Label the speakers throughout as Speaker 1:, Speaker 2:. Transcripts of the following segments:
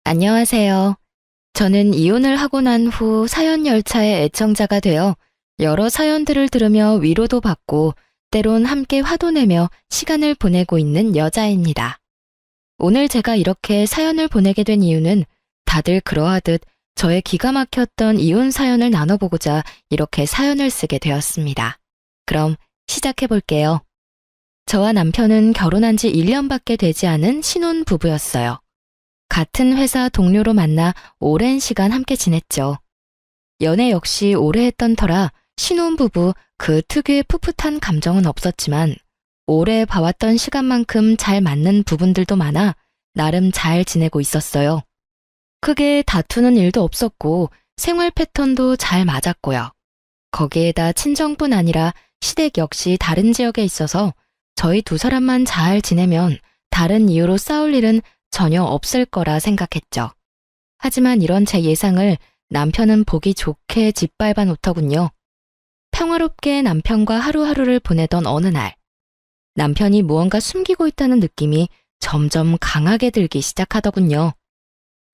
Speaker 1: 안녕하세요. 저는 이혼을 하고 난 후 사연 열차의 애청자가 되어 여러 사연들을 들으며 위로도 받고 때론 함께 화도 내며 시간을 보내고 있는 여자입니다. 오늘 제가 이렇게 사연을 보내게 된 이유는 다들 그러하듯 저의 기가 막혔던 이혼 사연을 나눠보고자 이렇게 사연을 쓰게 되었습니다. 그럼 시작해 볼게요. 저와 남편은 결혼한 지 1년밖에 되지 않은 신혼 부부였어요. 같은 회사 동료로 만나 오랜 시간 함께 지냈죠. 연애 역시 오래 했던 터라 신혼부부 그 특유의 풋풋한 감정은 없었지만 오래 봐왔던 시간만큼 잘 맞는 부분들도 많아 나름 잘 지내고 있었어요. 크게 다투는 일도 없었고 생활 패턴도 잘 맞았고요. 거기에다 친정뿐 아니라 시댁 역시 다른 지역에 있어서 저희 두 사람만 잘 지내면 다른 이유로 싸울 일은 전혀 없을 거라 생각했죠. 하지만 이런 제 예상을 남편은 보기 좋게 짓밟아 놓더군요. 평화롭게 남편과 하루하루를 보내던 어느 날, 남편이 무언가 숨기고 있다는 느낌이 점점 강하게 들기 시작하더군요.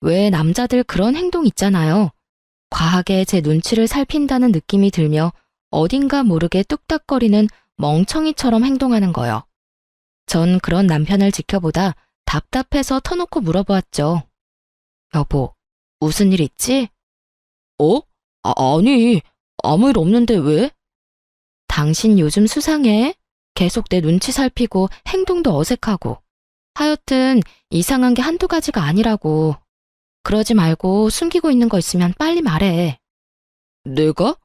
Speaker 1: 왜 남자들 그런 행동 있잖아요. 과하게 제 눈치를 살핀다는 느낌이 들며 어딘가 모르게 뚝딱거리는 멍청이처럼 행동하는 거요. 전 그런 남편을 지켜보다 답답해서 터놓고 물어보았죠. 여보, 무슨 일 있지? 어? 아니, 아무 일 없는데 왜? 당신 요즘 수상해? 계속 내 눈치 살피고 행동도 어색하고. 하여튼 이상한 게 한두 가지가 아니라고. 그러지 말고 숨기고 있는 거 있으면 빨리 말해. 내가?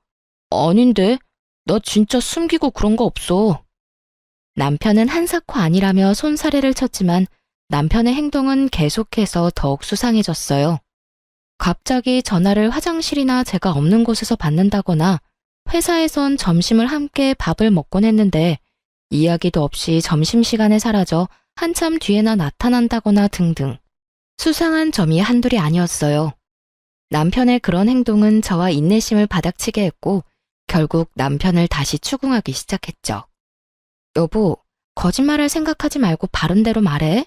Speaker 1: 아닌데. 나 진짜 숨기고 그런 거 없어. 남편은 한사코 아니라며 손사래를 쳤지만 남편의 행동은 계속해서 더욱 수상해졌어요. 갑자기 전화를 화장실이나 제가 없는 곳에서 받는다거나 회사에선 점심을 함께 밥을 먹곤 했는데 이야기도 없이 점심시간에 사라져 한참 뒤에나 나타난다거나 등등. 수상한 점이 한둘이 아니었어요. 남편의 그런 행동은 저와 인내심을 바닥치게 했고 결국 남편을 다시 추궁하기 시작했죠. 여보, 거짓말할 생각하지 말고 바른 대로 말해.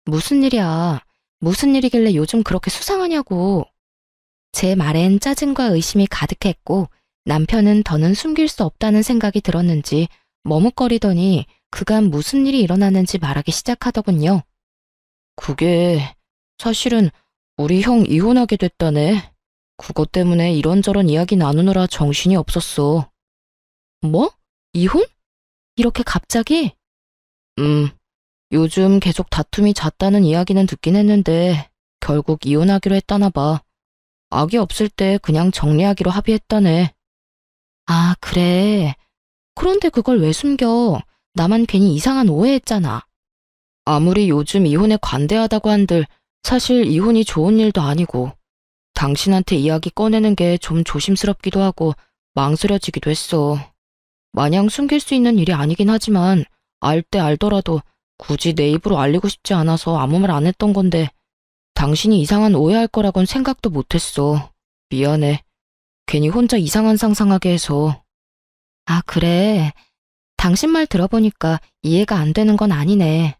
Speaker 1: 무슨 일이야? 무슨 일이길래 요즘 그렇게 수상하냐고. 제 말엔 짜증과 의심이 가득했고 남편은 더는 숨길 수 없다는 생각이 들었는지 머뭇거리더니 그간 무슨 일이 일어났는지 말하기 시작하더군요. 그게 사실은 우리 형 이혼하게 됐다네. 그것 때문에 이런저런 이야기 나누느라 정신이 없었어. 뭐? 이혼? 이렇게 갑자기? 요즘 계속 다툼이 잦다는 이야기는 듣긴 했는데 결국 이혼하기로 했다나 봐. 악이 없을 때 그냥 정리하기로 합의했다네. 아, 그래. 그런데 그걸 왜 숨겨? 나만 괜히 이상한 오해했잖아. 아무리 요즘 이혼에 관대하다고 한들 사실 이혼이 좋은 일도 아니고 당신한테 이야기 꺼내는 게 좀 조심스럽기도 하고 망설여지기도 했어. 마냥 숨길 수 있는 일이 아니긴 하지만 알 때 알더라도 굳이 내 입으로 알리고 싶지 않아서 아무 말 안 했던 건데 당신이 이상한 오해할 거라곤 생각도 못했어. 미안해. 괜히 혼자 이상한 상상하게 해서. 아, 그래. 당신 말 들어보니까 이해가 안 되는 건 아니네.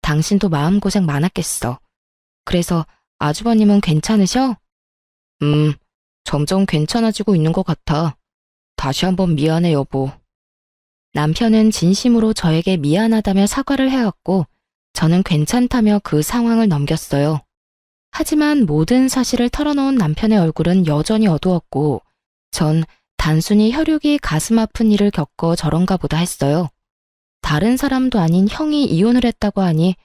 Speaker 1: 당신도 마음고생 많았겠어. 그래서 아주버님은 괜찮으셔? 점점 괜찮아지고 있는 것 같아. 다시 한번 미안해, 여보. 남편은 진심으로 저에게 미안하다며 사과를 해왔고 저는 괜찮다며 그 상황을 넘겼어요. 하지만 모든 사실을 털어놓은 남편의 얼굴은 여전히 어두웠고 전 단순히 혈육이 가슴 아픈 일을 겪어 저런가 보다 했어요. 다른 사람도 아닌 형이 이혼을 했다고 하니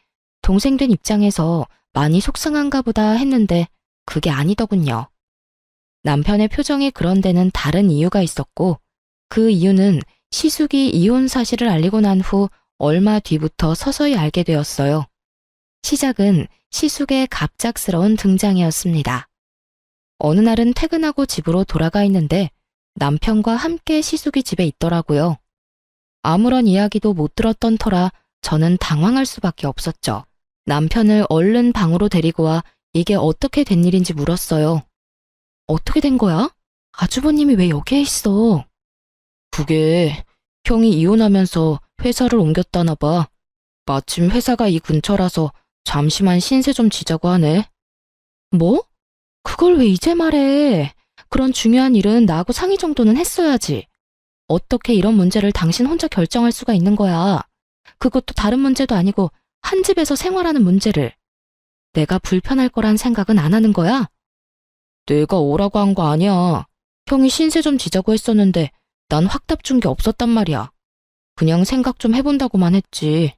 Speaker 1: 동생 된 입장에서 많이 속상한가 보다 했는데 그게 아니더군요. 남편의 표정이 그런 데는 다른 이유가 있었고 그 이유는 시숙이 이혼 사실을 알리고 난 후 얼마 뒤부터 서서히 알게 되었어요. 시작은 시숙의 갑작스러운 등장이었습니다. 어느 날은 퇴근하고 집으로 돌아가 있는데 남편과 함께 시숙이 집에 있더라고요. 아무런 이야기도 못 들었던 터라 저는 당황할 수밖에 없었죠. 남편을 얼른 방으로 데리고 와 이게 어떻게 된 일인지 물었어요. 어떻게 된 거야? 아주버님이 왜 여기에 있어? 그게 형이 이혼하면서 회사를 옮겼다나 봐. 마침 회사가 이 근처라서 잠시만 신세 좀 지자고 하네. 뭐? 그걸 왜 이제 말해? 그런 중요한 일은 나하고 상의 정도는 했어야지. 어떻게 이런 문제를 당신 혼자 결정할 수가 있는 거야? 그것도 다른 문제도 아니고 한 집에서 생활하는 문제를. 내가 불편할 거란 생각은 안 하는 거야? 내가 오라고 한 거 아니야. 형이 신세 좀 지자고 했었는데 난 확답 준 게 없었단 말이야. 그냥 생각 좀 해본다고만 했지.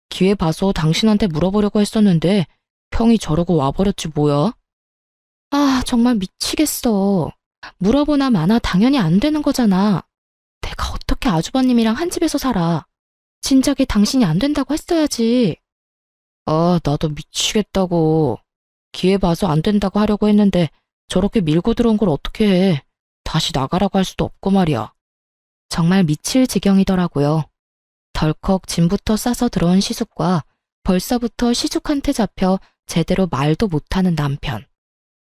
Speaker 1: 기회 봐서 당신한테 물어보려고 했었는데 형이 저러고 와버렸지 뭐야? 아, 정말 미치겠어. 물어보나 마나 당연히 안 되는 거잖아. 내가 어떻게 아주버님이랑 한 집에서 살아. 진작에 당신이 안 된다고 했어야지. 아, 나도 미치겠다고. 기회 봐서 안 된다고 하려고 했는데 저렇게 밀고 들어온 걸 어떻게 해. 다시 나가라고 할 수도 없고 말이야. 정말 미칠 지경이더라고요. 덜컥 짐부터 싸서 들어온 시숙과 벌써부터 시숙한테 잡혀 제대로 말도 못하는 남편.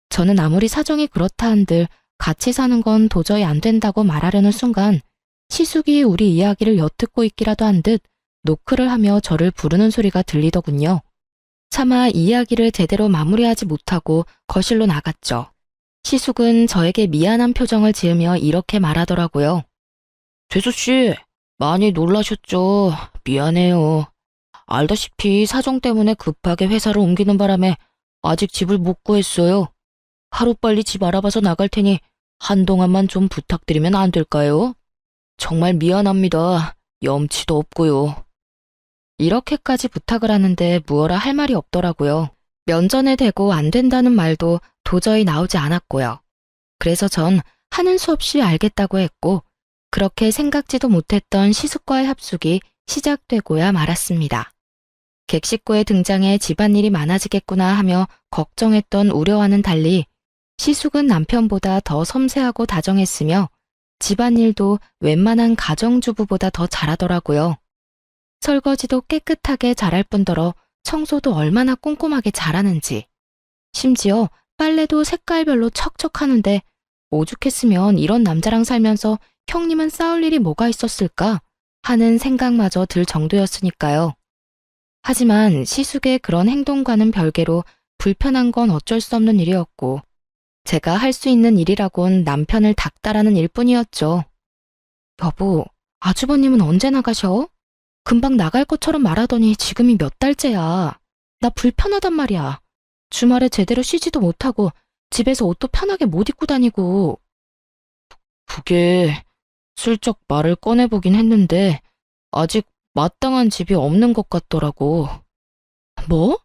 Speaker 1: 저는 아무리 사정이 그렇다 한들 같이 사는 건 도저히 안 된다고 말하려는 순간 시숙이 우리 이야기를 엿듣고 있기라도 한 듯 노크를 하며 저를 부르는 소리가 들리더군요. 차마 이야기를 제대로 마무리하지 못하고 거실로 나갔죠. 시숙은 저에게 미안한 표정을 지으며 이렇게 말하더라고요. 재수씨, 많이 놀라셨죠? 미안해요. 알다시피 사정 때문에 급하게 회사를 옮기는 바람에 아직 집을 못 구했어요. 하루빨리 집 알아봐서 나갈 테니 한동안만 좀 부탁드리면 안 될까요? 정말 미안합니다. 염치도 없고요. 이렇게까지 부탁을 하는데 무어라 할 말이 없더라고요. 면전에 대고 안 된다는 말도 도저히 나오지 않았고요. 그래서 전 하는 수 없이 알겠다고 했고 그렇게 생각지도 못했던 시숙과의 합숙이 시작되고야 말았습니다. 객식구의 등장에 집안일이 많아지겠구나 하며 걱정했던 우려와는 달리 시숙은 남편보다 더 섬세하고 다정했으며 집안일도 웬만한 가정주부보다 더 잘하더라고요. 설거지도 깨끗하게 잘할 뿐더러 청소도 얼마나 꼼꼼하게 잘하는지. 심지어 빨래도 색깔별로 척척 하는데 오죽했으면 이런 남자랑 살면서 형님은 싸울 일이 뭐가 있었을까 하는 생각마저 들 정도였으니까요. 하지만 시숙의 그런 행동과는 별개로 불편한 건 어쩔 수 없는 일이었고 제가 할 수 있는 일이라곤 남편을 닦다라는 일뿐이었죠. 여보, 아주버님은 언제 나가셔? 금방 나갈 것처럼 말하더니 지금이 몇 달째야. 나 불편하단 말이야. 주말에 제대로 쉬지도 못하고 집에서 옷도 편하게 못 입고 다니고. 그게 슬쩍 말을 꺼내보긴 했는데 아직 마땅한 집이 없는 것 같더라고. 뭐?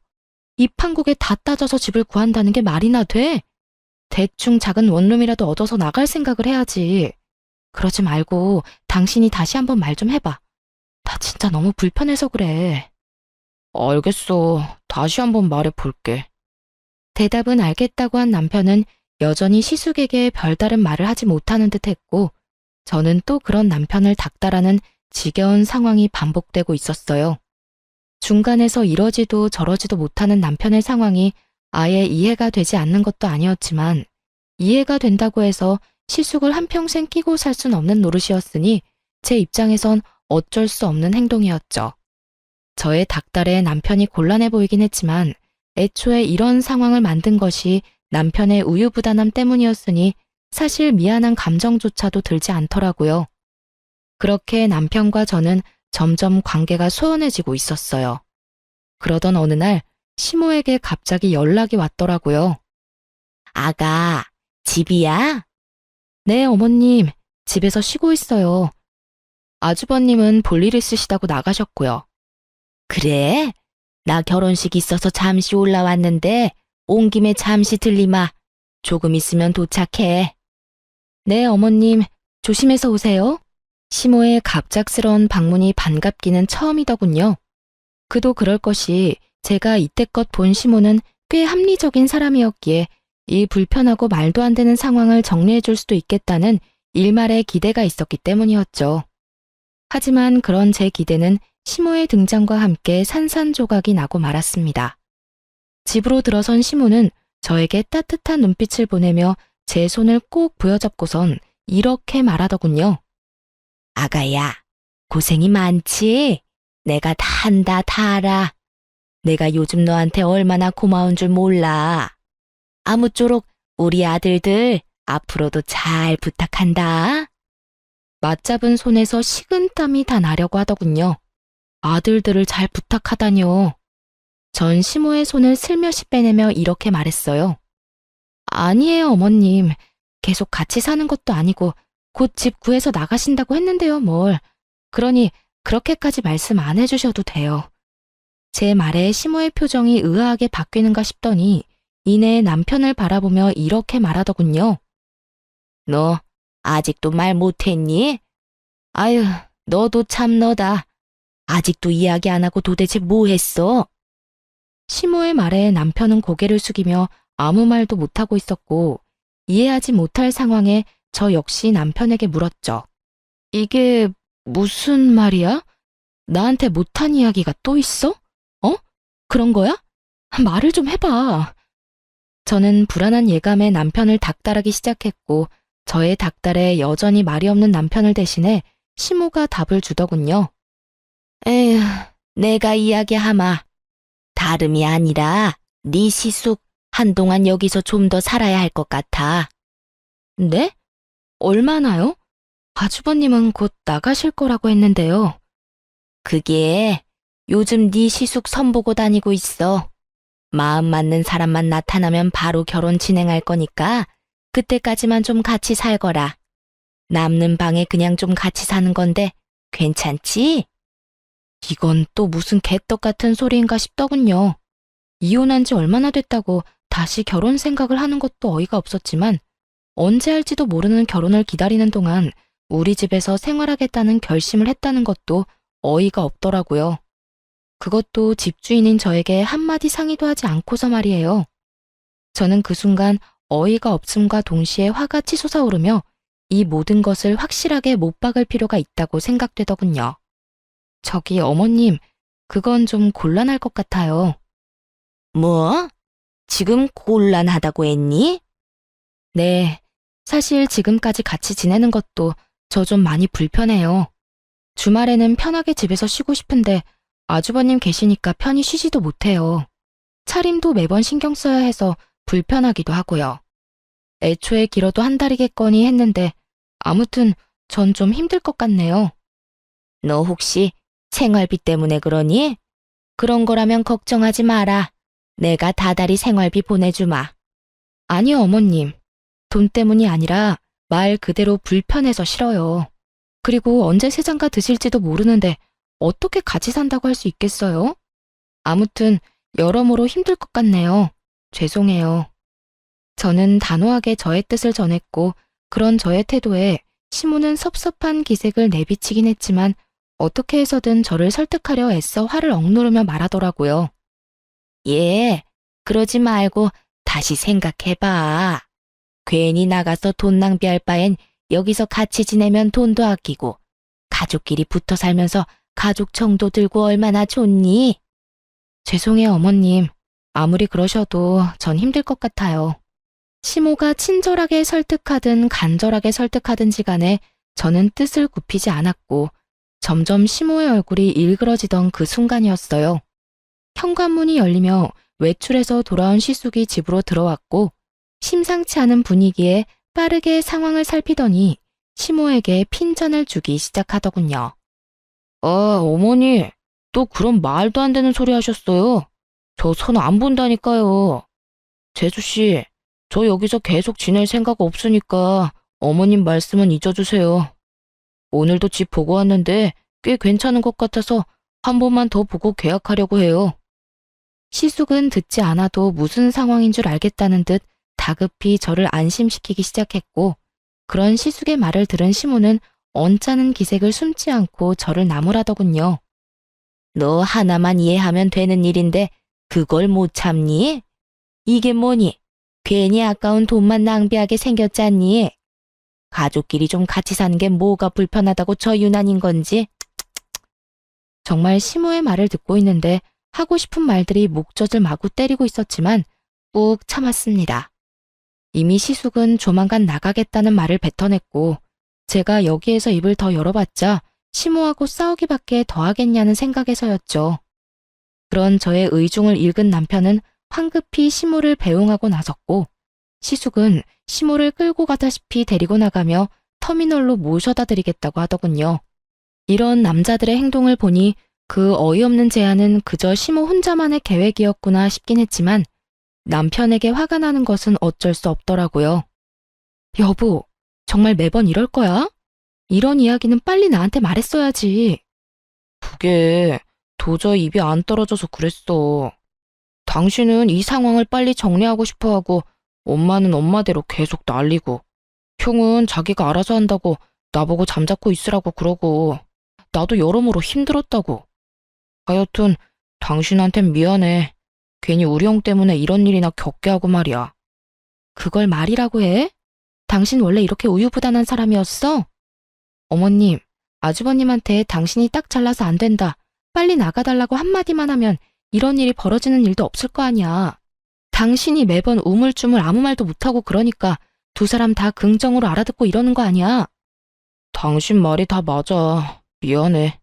Speaker 1: 입 한 국에 다 따져서 집을 구한다는 게 말이나 돼? 대충 작은 원룸이라도 얻어서 나갈 생각을 해야지. 그러지 말고 당신이 다시 한번 말 좀 해봐. 나 진짜 너무 불편해서 그래. 알겠어. 다시 한번 말해볼게. 대답은 알겠다고 한 남편은 여전히 시숙에게 별다른 말을 하지 못하는 듯 했고 저는 또 그런 남편을 닦다라는 지겨운 상황이 반복되고 있었어요. 중간에서 이러지도 저러지도 못하는 남편의 상황이 아예 이해가 되지 않는 것도 아니었지만 이해가 된다고 해서 시숙을 한평생 끼고 살 순 없는 노릇이었으니 제 입장에선 어쩔 수 없는 행동이었죠. 저의 닥달에 남편이 곤란해 보이긴 했지만 애초에 이런 상황을 만든 것이 남편의 우유부단함 때문이었으니 사실 미안한 감정조차도 들지 않더라고요. 그렇게 남편과 저는 점점 관계가 소원해지고 있었어요. 그러던 어느 날 시모에게 갑자기 연락이 왔더라고요. 아가, 집이야? 네, 어머님. 집에서 쉬고 있어요. 아주버님은 볼일 있으시다고 나가셨고요. 그래? 나 결혼식 있어서 잠시 올라왔는데 온 김에 잠시 들리마. 조금 있으면 도착해. 네, 어머님. 조심해서 오세요. 시모의 갑작스러운 방문이 반갑기는 처음이더군요. 그도 그럴 것이 제가 이때껏 본 시모는 꽤 합리적인 사람이었기에 이 불편하고 말도 안 되는 상황을 정리해 줄 수도 있겠다는 일말의 기대가 있었기 때문이었죠. 하지만 그런 제 기대는 시모의 등장과 함께 산산조각이 나고 말았습니다. 집으로 들어선 시모는 저에게 따뜻한 눈빛을 보내며 제 손을 꼭 부여잡고선 이렇게 말하더군요. 아가야, 고생이 많지? 내가 다 한다, 다 알아. 내가 요즘 너한테 얼마나 고마운 줄 몰라. 아무쪼록 우리 아들들 앞으로도 잘 부탁한다. 맞잡은 손에서 식은땀이 다 나려고 하더군요. 아들들을 잘 부탁하다뇨. 전 시모의 손을 슬며시 빼내며 이렇게 말했어요. 아니에요, 어머님. 계속 같이 사는 것도 아니고 곧 집 구해서 나가신다고 했는데요, 뭘. 그러니 그렇게까지 말씀 안 해주셔도 돼요. 제 말에 시모의 표정이 의아하게 바뀌는가 싶더니 이내 남편을 바라보며 이렇게 말하더군요. 너 아직도 말 못했니? 아유, 너도 참 너다. 아직도 이야기 안 하고 도대체 뭐 했어? 시모의 말에 남편은 고개를 숙이며 아무 말도 못하고 있었고 이해하지 못할 상황에 저 역시 남편에게 물었죠. 이게 무슨 말이야? 나한테 못한 이야기가 또 있어? 어? 그런 거야? 말을 좀 해봐. 저는 불안한 예감에 남편을 닥달하기 시작했고 저의 닥달에 여전히 말이 없는 남편을 대신해 시모가 답을 주더군요. 에휴, 내가 이야기하마. 다름이 아니라 네 시숙 한동안 여기서 좀 더 살아야 할 것 같아. 네? 얼마나요? 아주버님은 곧 나가실 거라고 했는데요. 그게 요즘 네 시숙 선보고 다니고 있어. 마음 맞는 사람만 나타나면 바로 결혼 진행할 거니까 그때까지만 좀 같이 살거라. 남는 방에 그냥 좀 같이 사는 건데 괜찮지? 이건 또 무슨 개떡 같은 소리인가 싶더군요. 이혼한 지 얼마나 됐다고 다시 결혼 생각을 하는 것도 어이가 없었지만 언제 할지도 모르는 결혼을 기다리는 동안 우리 집에서 생활하겠다는 결심을 했다는 것도 어이가 없더라고요. 그것도 집주인인 저에게 한마디 상의도 하지 않고서 말이에요. 저는 그 순간 어이가 없음과 동시에 화가 치솟아오르며 이 모든 것을 확실하게 못 박을 필요가 있다고 생각되더군요. 저기 어머님, 그건 좀 곤란할 것 같아요. 뭐? 지금 곤란하다고 했니? 네, 사실 지금까지 같이 지내는 것도 저 좀 많이 불편해요. 주말에는 편하게 집에서 쉬고 싶은데 아주버님 계시니까 편히 쉬지도 못해요. 차림도 매번 신경 써야 해서 불편하기도 하고요. 애초에 길어도 한 달이겠거니 했는데 아무튼 전 좀 힘들 것 같네요. 너 혹시 생활비 때문에 그러니? 그런 거라면 걱정하지 마라. 내가 다달이 생활비 보내주마. 아니요, 어머님. 돈 때문이 아니라 말 그대로 불편해서 싫어요. 그리고 언제 세장가 드실지도 모르는데 어떻게 같이 산다고 할 수 있겠어요? 아무튼 여러모로 힘들 것 같네요. 죄송해요. 저는 단호하게 저의 뜻을 전했고 그런 저의 태도에 시모는 섭섭한 기색을 내비치긴 했지만 어떻게 해서든 저를 설득하려 애써 화를 억누르며 말하더라고요. 예, 그러지 말고 다시 생각해봐. 괜히 나가서 돈 낭비할 바엔 여기서 같이 지내면 돈도 아끼고 가족끼리 붙어 살면서 가족 정도 들고 얼마나 좋니? 죄송해요, 어머님. 아무리 그러셔도 전 힘들 것 같아요. 시모가 친절하게 설득하든 간절하게 설득하든지 간에 저는 뜻을 굽히지 않았고 점점 시모의 얼굴이 일그러지던 그 순간이었어요. 현관문이 열리며 외출해서 돌아온 시숙이 집으로 들어왔고 심상치 않은 분위기에 빠르게 상황을 살피더니 시모에게 핀잔을 주기 시작하더군요. 어머니, 또 그런 말도 안 되는 소리 하셨어요. 저 손 안 본다니까요. 재수씨, 저 여기서 계속 지낼 생각 없으니까 어머님 말씀은 잊어주세요. 오늘도 집 보고 왔는데 꽤 괜찮은 것 같아서 한 번만 더 보고 계약하려고 해요. 시숙은 듣지 않아도 무슨 상황인 줄 알겠다는 듯 다급히 저를 안심시키기 시작했고 그런 시숙의 말을 들은 시모는 언짢은 기색을 숨지 않고 저를 나무라더군요. 너 하나만 이해하면 되는 일인데 그걸 못 참니? 이게 뭐니? 괜히 아까운 돈만 낭비하게 생겼잖니? 가족끼리 좀 같이 사는 게 뭐가 불편하다고 저 유난인 건지? 정말 시모의 말을 듣고 있는데 하고 싶은 말들이 목젖을 마구 때리고 있었지만 꾹 참았습니다. 이미 시숙은 조만간 나가겠다는 말을 뱉어냈고 제가 여기에서 입을 더 열어봤자 시모하고 싸우기밖에 더 하겠냐는 생각에서였죠. 그런 저의 의중을 읽은 남편은 황급히 시모를 배웅하고 나섰고 시숙은 시모를 끌고 가다시피 데리고 나가며 터미널로 모셔다 드리겠다고 하더군요. 이런 남자들의 행동을 보니 그 어이없는 제안은 그저 시모 혼자만의 계획이었구나 싶긴 했지만 남편에게 화가 나는 것은 어쩔 수 없더라고요. 여보, 정말 매번 이럴 거야? 이런 이야기는 빨리 나한테 말했어야지. 그게 도저히 입이 안 떨어져서 그랬어. 당신은 이 상황을 빨리 정리하고 싶어 하고 엄마는 엄마대로 계속 난리고 형은 자기가 알아서 한다고 나보고 잠자코 있으라고 그러고 나도 여러모로 힘들었다고. 하여튼 당신한텐 미안해. 괜히 우리 형 때문에 이런 일이나 겪게 하고 말이야. 그걸 말이라고 해? 당신 원래 이렇게 우유부단한 사람이었어? 어머님, 아주버님한테 당신이 딱 잘나서 안 된다. 빨리 나가달라고 한마디만 하면 이런 일이 벌어지는 일도 없을 거 아니야. 당신이 매번 우물쭈물 아무 말도 못하고 그러니까 두 사람 다 긍정으로 알아듣고 이러는 거 아니야. 당신 말이 다 맞아. 미안해.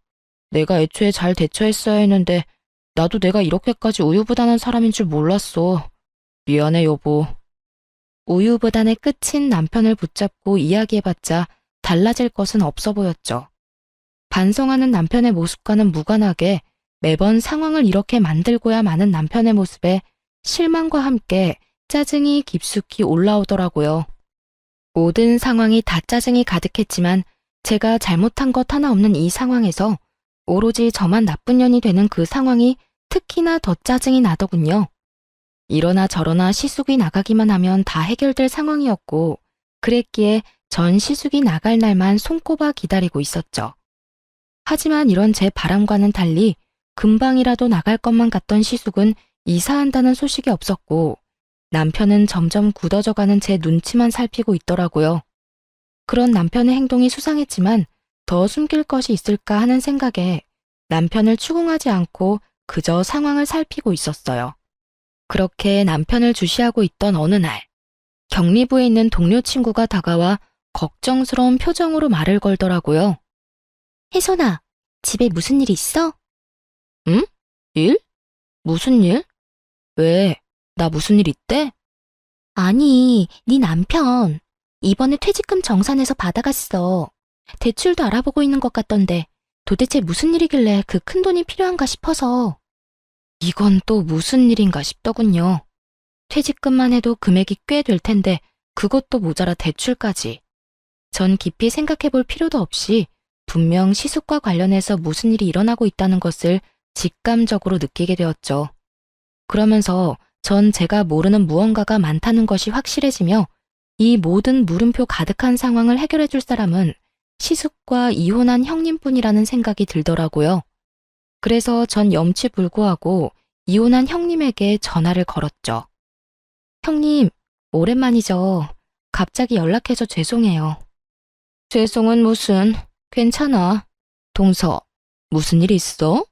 Speaker 1: 내가 애초에 잘 대처했어야 했는데 나도 내가 이렇게까지 우유부단한 사람인 줄 몰랐어. 미안해, 여보. 우유부단의 끝인 남편을 붙잡고 이야기해봤자 달라질 것은 없어 보였죠. 반성하는 남편의 모습과는 무관하게 매번 상황을 이렇게 만들고야 마는 남편의 모습에 실망과 함께 짜증이 깊숙이 올라오더라고요. 모든 상황이 다 짜증이 가득했지만 제가 잘못한 것 하나 없는 이 상황에서 오로지 저만 나쁜 년이 되는 그 상황이 특히나 더 짜증이 나더군요. 이러나 저러나 시숙이 나가기만 하면 다 해결될 상황이었고 그랬기에 전 시숙이 나갈 날만 손꼽아 기다리고 있었죠. 하지만 이런 제 바람과는 달리 금방이라도 나갈 것만 같던 시숙은 이사한다는 소식이 없었고 남편은 점점 굳어져가는 제 눈치만 살피고 있더라고요. 그런 남편의 행동이 수상했지만 더 숨길 것이 있을까 하는 생각에 남편을 추궁하지 않고 그저 상황을 살피고 있었어요. 그렇게 남편을 주시하고 있던 어느 날, 격리부에 있는 동료 친구가 다가와 걱정스러운 표정으로 말을 걸더라고요. 혜선아, 집에 무슨 일 있어? 응? 일? 무슨 일? 왜? 나 무슨 일 있대? 아니, 네 남편. 이번에 퇴직금 정산해서 받아갔어. 대출도 알아보고 있는 것 같던데 도대체 무슨 일이길래 그 큰 돈이 필요한가 싶어서. 이건 또 무슨 일인가 싶더군요. 퇴직금만 해도 금액이 꽤 될 텐데 그것도 모자라 대출까지. 전 깊이 생각해 볼 필요도 없이 분명 시숙과 관련해서 무슨 일이 일어나고 있다는 것을 직감적으로 느끼게 되었죠. 그러면서 전 제가 모르는 무언가가 많다는 것이 확실해지며 이 모든 물음표 가득한 상황을 해결해 줄 사람은 시숙과 이혼한 형님뿐이라는 생각이 들더라고요. 그래서 전 염치불구하고 이혼한 형님에게 전화를 걸었죠. 형님, 오랜만이죠. 갑자기 연락해서 죄송해요. 죄송은 무슨, 괜찮아. 동서, 무슨 일 있어?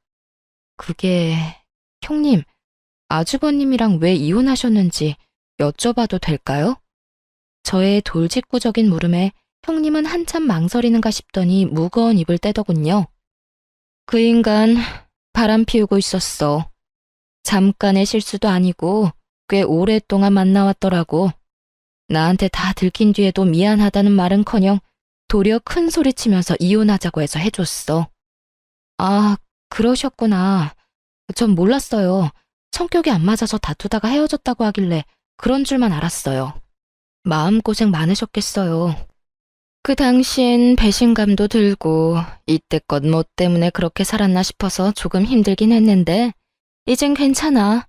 Speaker 1: 그게, 형님, 아주버님이랑 왜 이혼하셨는지 여쭤봐도 될까요? 저의 돌직구적인 물음에 형님은 한참 망설이는가 싶더니 무거운 입을 떼더군요. 그 인간 바람 피우고 있었어. 잠깐의 실수도 아니고 꽤 오랫동안 만나왔더라고. 나한테 다 들킨 뒤에도 미안하다는 말은커녕 도리어 큰 소리치면서 이혼하자고 해서 해줬어. 아, 그러셨구나. 전 몰랐어요. 성격이 안 맞아서 다투다가 헤어졌다고 하길래 그런 줄만 알았어요. 마음고생 많으셨겠어요. 그 당시엔 배신감도 들고 이때껏 뭐 때문에 그렇게 살았나 싶어서 조금 힘들긴 했는데 이젠 괜찮아.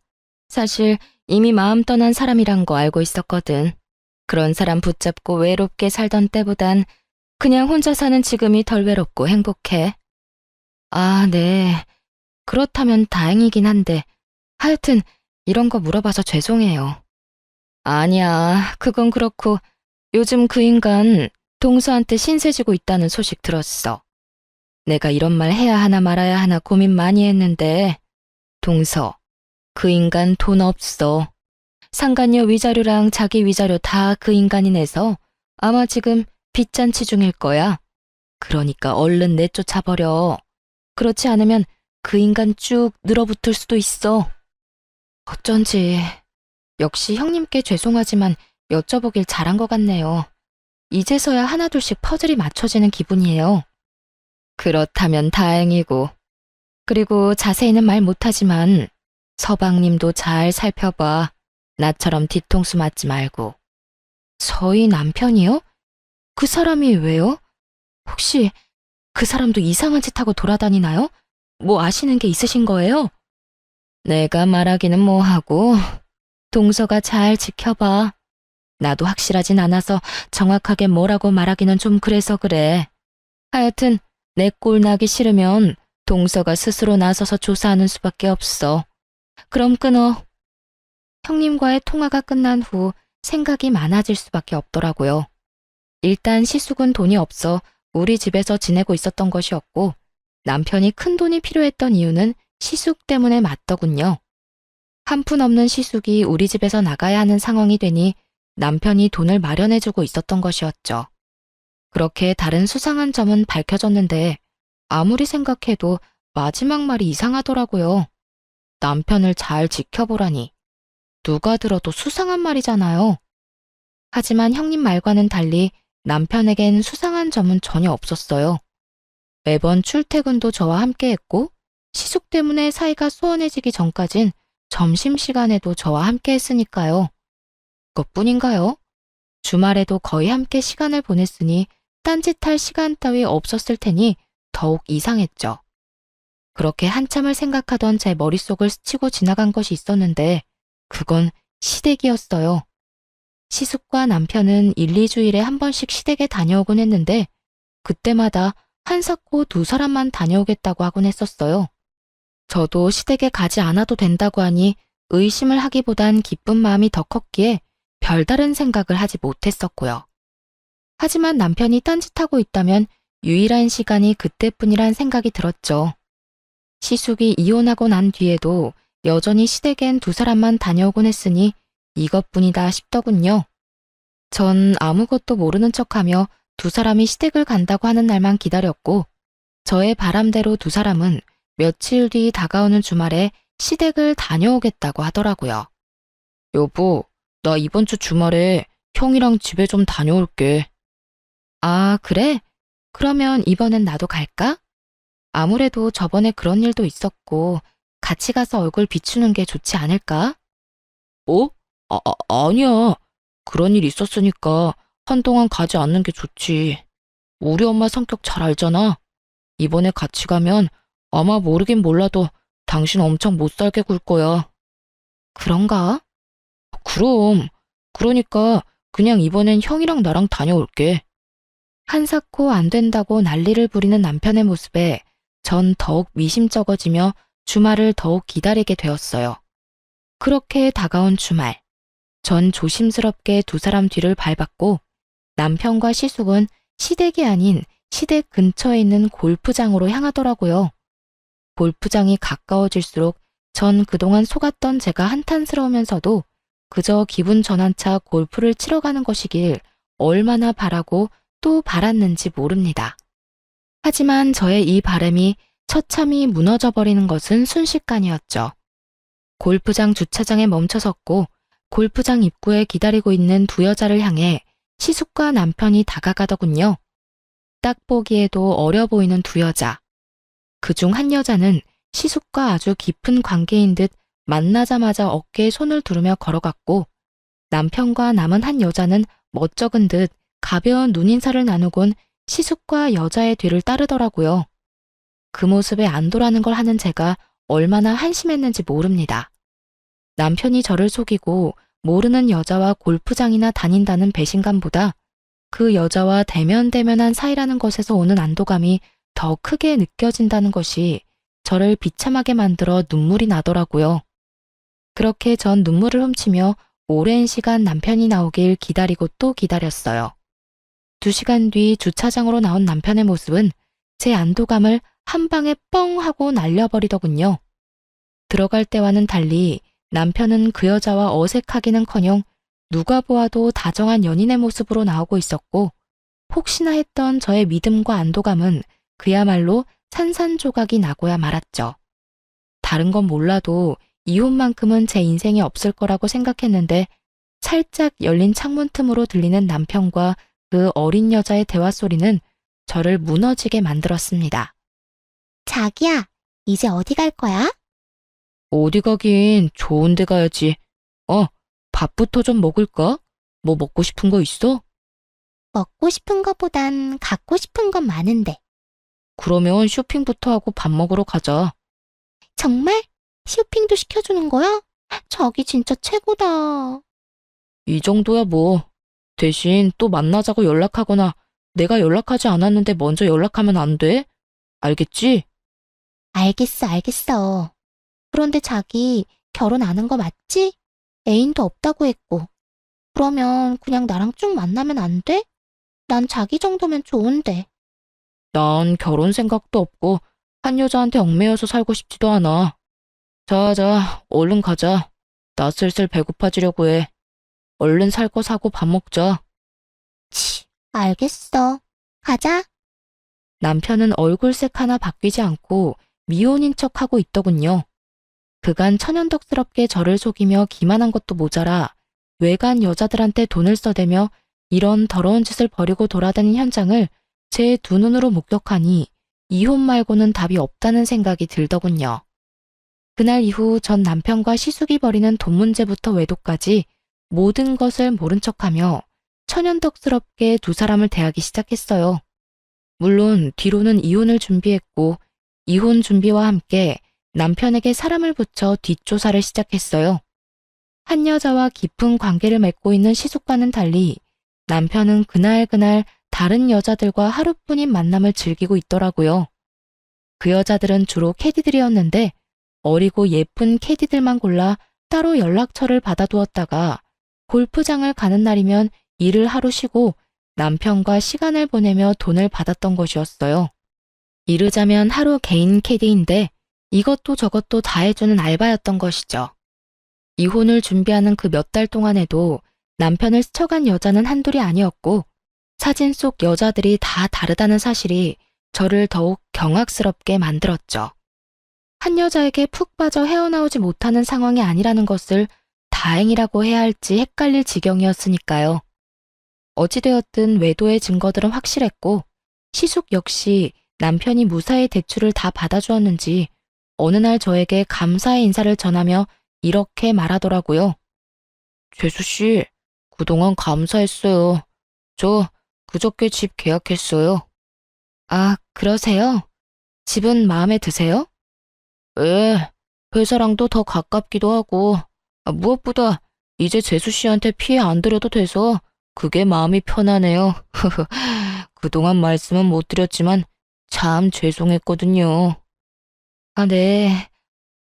Speaker 1: 사실 이미 마음 떠난 사람이란 거 알고 있었거든. 그런 사람 붙잡고 외롭게 살던 때보단 그냥 혼자 사는 지금이 덜 외롭고 행복해. 아, 네. 그렇다면 다행이긴 한데 하여튼 이런 거 물어봐서 죄송해요. 아니야, 그건 그렇고 요즘 그 인간 동서한테 신세 지고 있다는 소식 들었어. 내가 이런 말 해야 하나 말아야 하나 고민 많이 했는데 동서, 그 인간 돈 없어. 상간녀 위자료랑 자기 위자료 다 그 인간이 내서 아마 지금 빚잔치 중일 거야. 그러니까 얼른 내쫓아버려. 그렇지 않으면 그 인간 쭉 늘어붙을 수도 있어. 어쩐지 역시 형님께 죄송하지만 여쭤보길 잘한 것 같네요. 이제서야 하나둘씩 퍼즐이 맞춰지는 기분이에요. 그렇다면 다행이고. 그리고 자세히는 말 못하지만 서방님도 잘 살펴봐. 나처럼 뒤통수 맞지 말고. 저희 남편이요? 그 사람이 왜요? 혹시 그 사람도 이상한 짓 하고 돌아다니나요? 뭐 아시는 게 있으신 거예요? 내가 말하기는 뭐하고 동서가 잘 지켜봐. 나도 확실하진 않아서 정확하게 뭐라고 말하기는 좀 그래서 그래. 하여튼 내 꼴 나기 싫으면 동서가 스스로 나서서 조사하는 수밖에 없어. 그럼 끊어. 형님과의 통화가 끝난 후 생각이 많아질 수밖에 없더라고요. 일단 시숙은 돈이 없어 우리 집에서 지내고 있었던 것이었고 남편이 큰 돈이 필요했던 이유는 시숙 때문에 맞더군요. 한 푼 없는 시숙이 우리 집에서 나가야 하는 상황이 되니 남편이 돈을 마련해주고 있었던 것이었죠. 그렇게 다른 수상한 점은 밝혀졌는데 아무리 생각해도 마지막 말이 이상하더라고요. 남편을 잘 지켜보라니. 누가 들어도 수상한 말이잖아요. 하지만 형님 말과는 달리 남편에겐 수상한 점은 전혀 없었어요. 매번 출퇴근도 저와 함께 했고 시숙 때문에 사이가 소원해지기 전까진 점심시간에도 저와 함께 했으니까요. 그것뿐인가요? 주말에도 거의 함께 시간을 보냈으니 딴짓할 시간 따위 없었을 테니 더욱 이상했죠. 그렇게 한참을 생각하던 제 머릿속을 스치고 지나간 것이 있었는데 그건 시댁이었어요. 시숙과 남편은 1, 2주일에 한 번씩 시댁에 다녀오곤 했는데 그때마다 한사코 두 사람만 다녀오겠다고 하곤 했었어요. 저도 시댁에 가지 않아도 된다고 하니 의심을 하기보단 기쁜 마음이 더 컸기에 별다른 생각을 하지 못했었고요. 하지만 남편이 딴짓하고 있다면 유일한 시간이 그때뿐이란 생각이 들었죠. 시숙이 이혼하고 난 뒤에도 여전히 시댁엔 두 사람만 다녀오곤 했으니 이것뿐이다 싶더군요. 전 아무것도 모르는 척하며 두 사람이 시댁을 간다고 하는 날만 기다렸고 저의 바람대로 두 사람은 며칠 뒤 다가오는 주말에 시댁을 다녀오겠다고 하더라고요. 여보, 나 이번 주 주말에 형이랑 집에 좀 다녀올게. 아, 그래? 그러면 이번엔 나도 갈까? 아무래도 저번에 그런 일도 있었고 같이 가서 얼굴 비추는 게 좋지 않을까? 어? 아니야. 그런 일 있었으니까 한동안 가지 않는 게 좋지. 우리 엄마 성격 잘 알잖아. 이번에 같이 가면 아마 모르긴 몰라도 당신 엄청 못 살게 굴 거야. 그런가? 그럼. 그러니까 그냥 이번엔 형이랑 나랑 다녀올게. 한사코 안 된다고 난리를 부리는 남편의 모습에 전 더욱 미심쩍어지며 주말을 더욱 기다리게 되었어요. 그렇게 다가온 주말, 전 조심스럽게 두 사람 뒤를 밟았고 남편과 시숙은 시댁이 아닌 시댁 근처에 있는 골프장으로 향하더라고요. 골프장이 가까워질수록 전 그동안 속았던 제가 한탄스러우면서도 그저 기분 전환차 골프를 치러 가는 것이길 얼마나 바라고 또 바랐는지 모릅니다. 하지만 저의 이 바람이 처참히 무너져버리는 것은 순식간이었죠. 골프장 주차장에 멈춰섰고 골프장 입구에 기다리고 있는 두 여자를 향해 시숙과 남편이 다가가더군요. 딱 보기에도 어려 보이는 두 여자. 그중 한 여자는 시숙과 아주 깊은 관계인 듯 만나자마자 어깨에 손을 두르며 걸어갔고 남편과 남은 한 여자는 멋쩍은 듯 가벼운 눈인사를 나누곤 시숙과 여자의 뒤를 따르더라고요. 그 모습에 안도라는 걸 하는 제가 얼마나 한심했는지 모릅니다. 남편이 저를 속이고 모르는 여자와 골프장이나 다닌다는 배신감보다 그 여자와 대면대면한 사이라는 것에서 오는 안도감이 더 크게 느껴진다는 것이 저를 비참하게 만들어 눈물이 나더라고요. 그렇게 전 눈물을 훔치며 오랜 시간 남편이 나오길 기다리고 또 기다렸어요. 2시간 뒤 주차장으로 나온 남편의 모습은 제 안도감을 한 방에 뻥 하고 날려버리더군요. 들어갈 때와는 달리 남편은 그 여자와 어색하기는커녕 누가 보아도 다정한 연인의 모습으로 나오고 있었고 혹시나 했던 저의 믿음과 안도감은 그야말로 산산조각이 나고야 말았죠. 다른 건 몰라도 이혼만큼은 제 인생에 없을 거라고 생각했는데 살짝 열린 창문 틈으로 들리는 남편과 그 어린 여자의 대화 소리는 저를 무너지게 만들었습니다.
Speaker 2: 자기야, 이제 어디 갈 거야?
Speaker 1: 어디 가긴 좋은 데 가야지. 밥부터 좀 먹을까? 뭐 먹고 싶은 거 있어?
Speaker 2: 먹고 싶은 것보단 갖고 싶은 건 많은데.
Speaker 1: 그러면 쇼핑부터 하고 밥 먹으러 가자.
Speaker 2: 정말? 쇼핑도 시켜주는 거야? 자기 진짜 최고다.
Speaker 1: 이 정도야 뭐. 대신 또 만나자고 연락하거나 내가 연락하지 않았는데 먼저 연락하면 안 돼? 알겠지?
Speaker 2: 알겠어. 그런데 자기 결혼 안 한 거 맞지? 애인도 없다고 했고. 그러면 그냥 나랑 쭉 만나면 안 돼? 난 자기 정도면 좋은데.
Speaker 1: 난 결혼 생각도 없고 한 여자한테 얽매여서 살고 싶지도 않아. 자, 얼른 가자. 나 슬슬 배고파지려고 해. 얼른 살 거 사고 밥 먹자.
Speaker 2: 치, 알겠어. 가자.
Speaker 1: 남편은 얼굴색 하나 바뀌지 않고 미혼인 척하고 있더군요. 그간 천연덕스럽게 저를 속이며 기만한 것도 모자라 외간 여자들한테 돈을 써대며 이런 더러운 짓을 벌이고 돌아다닌 현장을 제 두 눈으로 목격하니 이혼 말고는 답이 없다는 생각이 들더군요. 그날 이후 전 남편과 시숙이 벌이는 돈 문제부터 외도까지 모든 것을 모른 척하며 천연덕스럽게 두 사람을 대하기 시작했어요. 물론 뒤로는 이혼을 준비했고 이혼 준비와 함께 남편에게 사람을 붙여 뒷조사를 시작했어요. 한 여자와 깊은 관계를 맺고 있는 시숙과는 달리 남편은 그날 다른 여자들과 하루뿐인 만남을 즐기고 있더라고요. 그 여자들은 주로 캐디들이었는데 어리고 예쁜 캐디들만 골라 따로 연락처를 받아두었다가 골프장을 가는 날이면 일을 하루 쉬고 남편과 시간을 보내며 돈을 받았던 것이었어요. 이르자면 하루 개인 캐디인데 이것도 저것도 다 해주는 알바였던 것이죠. 이혼을 준비하는 그 몇 달 동안에도 남편을 스쳐간 여자는 한둘이 아니었고 사진 속 여자들이 다 다르다는 사실이 저를 더욱 경악스럽게 만들었죠. 한 여자에게 푹 빠져 헤어나오지 못하는 상황이 아니라는 것을 다행이라고 해야 할지 헷갈릴 지경이었으니까요. 어찌되었든 외도의 증거들은 확실했고 시숙 역시 남편이 무사히 대출을 다 받아주었는지 어느 날 저에게 감사의 인사를 전하며 이렇게 말하더라고요. 재수씨, 그동안 감사했어요. 저 그저께 집 계약했어요. 아, 그러세요? 집은 마음에 드세요? 예, 회사랑도 더 가깝기도 하고 무엇보다 이제 재수씨한테 피해 안 드려도 돼서 그게 마음이 편하네요. 그동안 말씀은 못 드렸지만 참 죄송했거든요. 아, 네.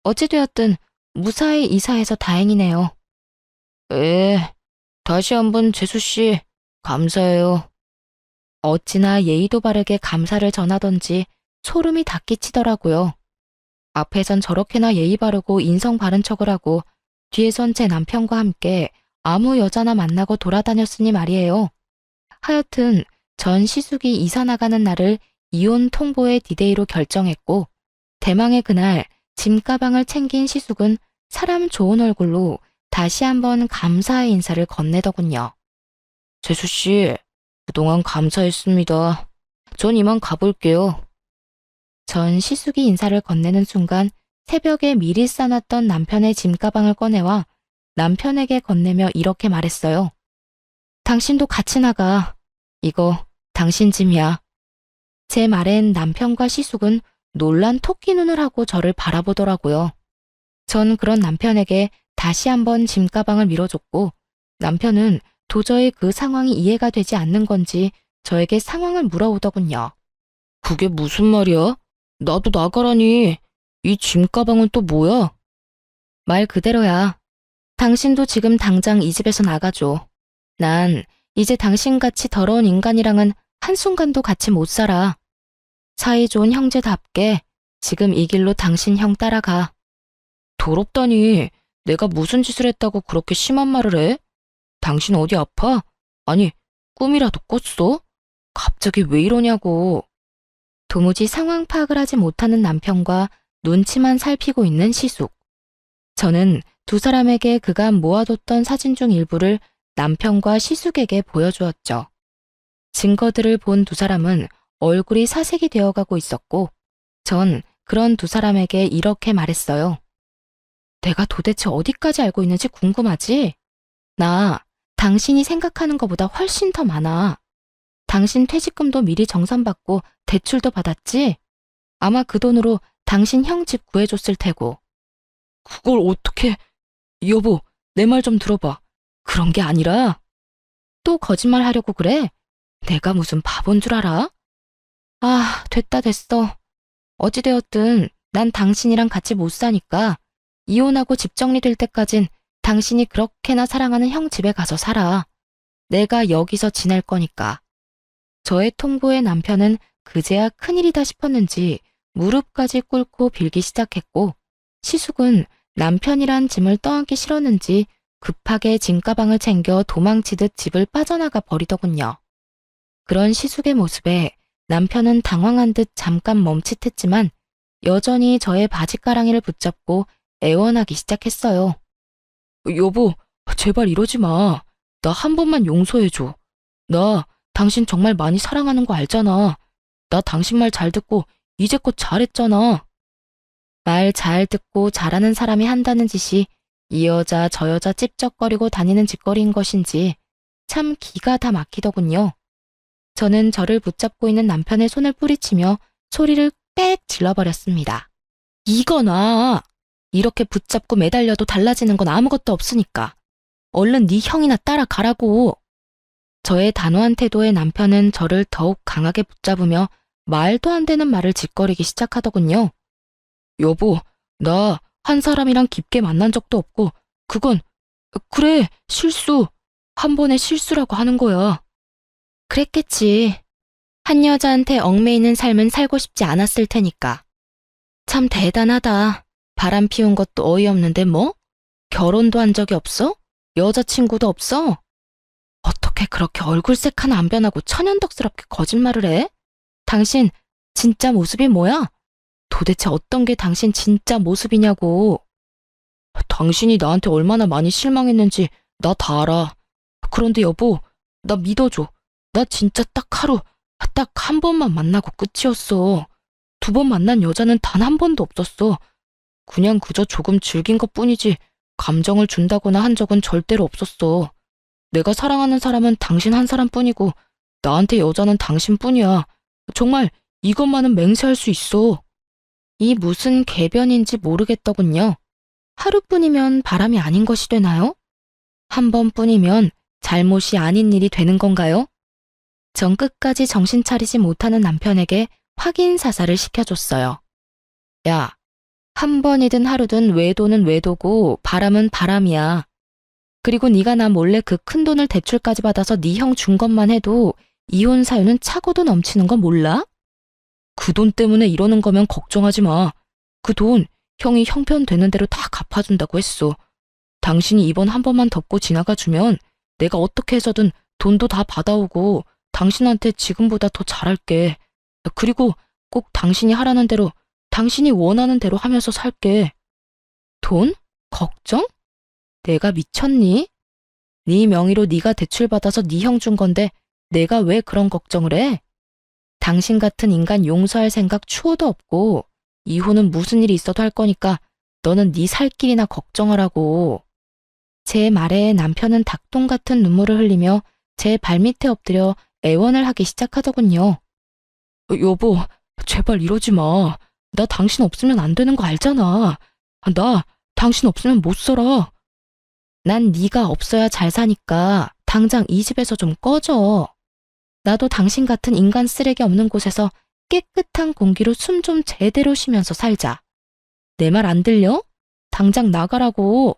Speaker 1: 어찌되었든 무사히 이사해서 다행이네요. 예, 다시 한번 재수씨 감사해요. 어찌나 예의도 바르게 감사를 전하던지 소름이 다 끼치더라고요. 앞에선 저렇게나 예의 바르고 인성 바른 척을 하고 뒤에선 제 남편과 함께 아무 여자나 만나고 돌아다녔으니 말이에요. 하여튼 전 시숙이 이사 나가는 날을 이혼 통보의 디데이로 결정했고 대망의 그날 짐가방을 챙긴 시숙은 사람 좋은 얼굴로 다시 한번 감사의 인사를 건네더군요. 재수씨, 그동안 감사했습니다. 전 이만 가볼게요. 전 시숙이 인사를 건네는 순간 새벽에 미리 싸놨던 남편의 짐가방을 꺼내와 남편에게 건네며 이렇게 말했어요. 당신도 같이 나가. 이거 당신 짐이야. 제 말엔 남편과 시숙은 놀란 토끼 눈을 하고 저를 바라보더라고요. 전 그런 남편에게 다시 한번 짐가방을 밀어줬고 남편은 도저히 그 상황이 이해가 되지 않는 건지 저에게 상황을 물어오더군요. 그게 무슨 말이야? 나도 나가라니. 이 짐가방은 또 뭐야? 말 그대로야. 당신도 지금 당장 이 집에서 나가줘. 난 이제 당신같이 더러운 인간이랑은 한순간도 같이 못 살아. 사이 좋은 형제답게 지금 이 길로 당신 형 따라가. 더럽다니. 내가 무슨 짓을 했다고 그렇게 심한 말을 해? 당신 어디 아파? 아니, 꿈이라도 꿨어? 갑자기 왜 이러냐고. 도무지 상황 파악을 하지 못하는 남편과 눈치만 살피고 있는 시숙. 저는 두 사람에게 그간 모아뒀던 사진 중 일부를 남편과 시숙에게 보여주었죠. 증거들을 본 두 사람은 얼굴이 사색이 되어가고 있었고, 전 그런 두 사람에게 이렇게 말했어요. 내가 도대체 어디까지 알고 있는지 궁금하지? 나 당신이 생각하는 것보다 훨씬 더 많아. 당신 퇴직금도 미리 정산받고 대출도 받았지? 아마 그 돈으로 당신 형 집 구해줬을 테고. 그걸 어떻게... 여보, 내 말 좀 들어봐. 그런 게 아니라... 또 거짓말 하려고 그래? 내가 무슨 바본 줄 알아? 아, 됐다 됐어. 어찌되었든 난 당신이랑 같이 못 사니까 이혼하고 집 정리될 때까진 당신이 그렇게나 사랑하는 형 집에 가서 살아. 내가 여기서 지낼 거니까. 저의 통보에 남편은 그제야 큰일이다 싶었는지 무릎까지 꿇고 빌기 시작했고, 시숙은 남편이란 짐을 떠안기 싫었는지 급하게 짐가방을 챙겨 도망치듯 집을 빠져나가 버리더군요. 그런 시숙의 모습에 남편은 당황한 듯 잠깐 멈칫했지만 여전히 저의 바지가랑이를 붙잡고 애원하기 시작했어요. 여보, 제발 이러지 마. 나 한 번만 용서해줘. 나 당신 정말 많이 사랑하는 거 알잖아. 나 당신 말 잘 듣고 이제껏 잘했잖아. 말 잘 듣고 잘하는 사람이 한다는 짓이 이 여자 저 여자 찝쩍거리고 다니는 짓거리인 것인지 참 기가 다 막히더군요. 저는 저를 붙잡고 있는 남편의 손을 뿌리치며 소리를 빽 질러버렸습니다. 이거나! 이렇게 붙잡고 매달려도 달라지는 건 아무것도 없으니까. 얼른 네 형이나 따라가라고. 저의 단호한 태도에 남편은 저를 더욱 강하게 붙잡으며 말도 안 되는 말을 짓거리기 시작하더군요. 여보, 나 한 사람이랑 깊게 만난 적도 없고 그건 그래, 실수. 한 번의 실수라고 하는 거야. 그랬겠지. 한 여자한테 얽매이는 삶은 살고 싶지 않았을 테니까. 참 대단하다. 바람 피운 것도 어이없는데 뭐? 결혼도 한 적이 없어? 여자친구도 없어? 어떻게 그렇게 얼굴색 하나 안 변하고 천연덕스럽게 거짓말을 해? 당신 진짜 모습이 뭐야? 도대체 어떤 게 당신 진짜 모습이냐고. 당신이 나한테 얼마나 많이 실망했는지 나 다 알아. 그런데 여보, 나 믿어줘. 나 진짜 딱 하루, 딱 한 번만 만나고 끝이었어. 2번 만난 여자는 단 한 번도 없었어. 그냥 그저 조금 즐긴 것뿐이지 감정을 준다거나 한 적은 절대로 없었어. 내가 사랑하는 사람은 당신 한 사람뿐이고 나한테 여자는 당신뿐이야. 정말 이것만은 맹세할 수 있어. 이 무슨 궤변인지 모르겠더군요. 하루뿐이면 바람이 아닌 것이 되나요? 한 번뿐이면 잘못이 아닌 일이 되는 건가요? 전 끝까지 정신 차리지 못하는 남편에게 확인 사살을 시켜줬어요. 야, 한 번이든 하루든 외도는 외도고 바람은 바람이야. 그리고 네가 나 몰래 그 큰 돈을 대출까지 받아서 네 형 준 것만 해도 이혼 사유는 차고도 넘치는 거 몰라? 그 돈 때문에 이러는 거면 걱정하지 마. 그 돈 형이 형편 되는 대로 다 갚아준다고 했어. 당신이 이번 한 번만 덮고 지나가 주면 내가 어떻게 해서든 돈도 다 받아오고 당신한테 지금보다 더 잘할게. 그리고 꼭 당신이 하라는 대로, 당신이 원하는 대로 하면서 살게. 돈? 걱정? 내가 미쳤니? 네 명의로 네가 대출받아서 네 형 준 건데 내가 왜 그런 걱정을 해? 당신 같은 인간 용서할 생각 추호도 없고 이혼은 무슨 일이 있어도 할 거니까 너는 네 살 길이나 걱정하라고. 제 말에 남편은 닭똥 같은 눈물을 흘리며 제 발밑에 엎드려 애원을 하기 시작하더군요. 여보, 제발 이러지 마. 나 당신 없으면 안 되는 거 알잖아. 나 당신 없으면 못 살아. 난 네가 없어야 잘 사니까 당장 이 집에서 좀 꺼져. 나도 당신 같은 인간 쓰레기 없는 곳에서 깨끗한 공기로 숨 좀 제대로 쉬면서 살자. 내 말 안 들려? 당장 나가라고.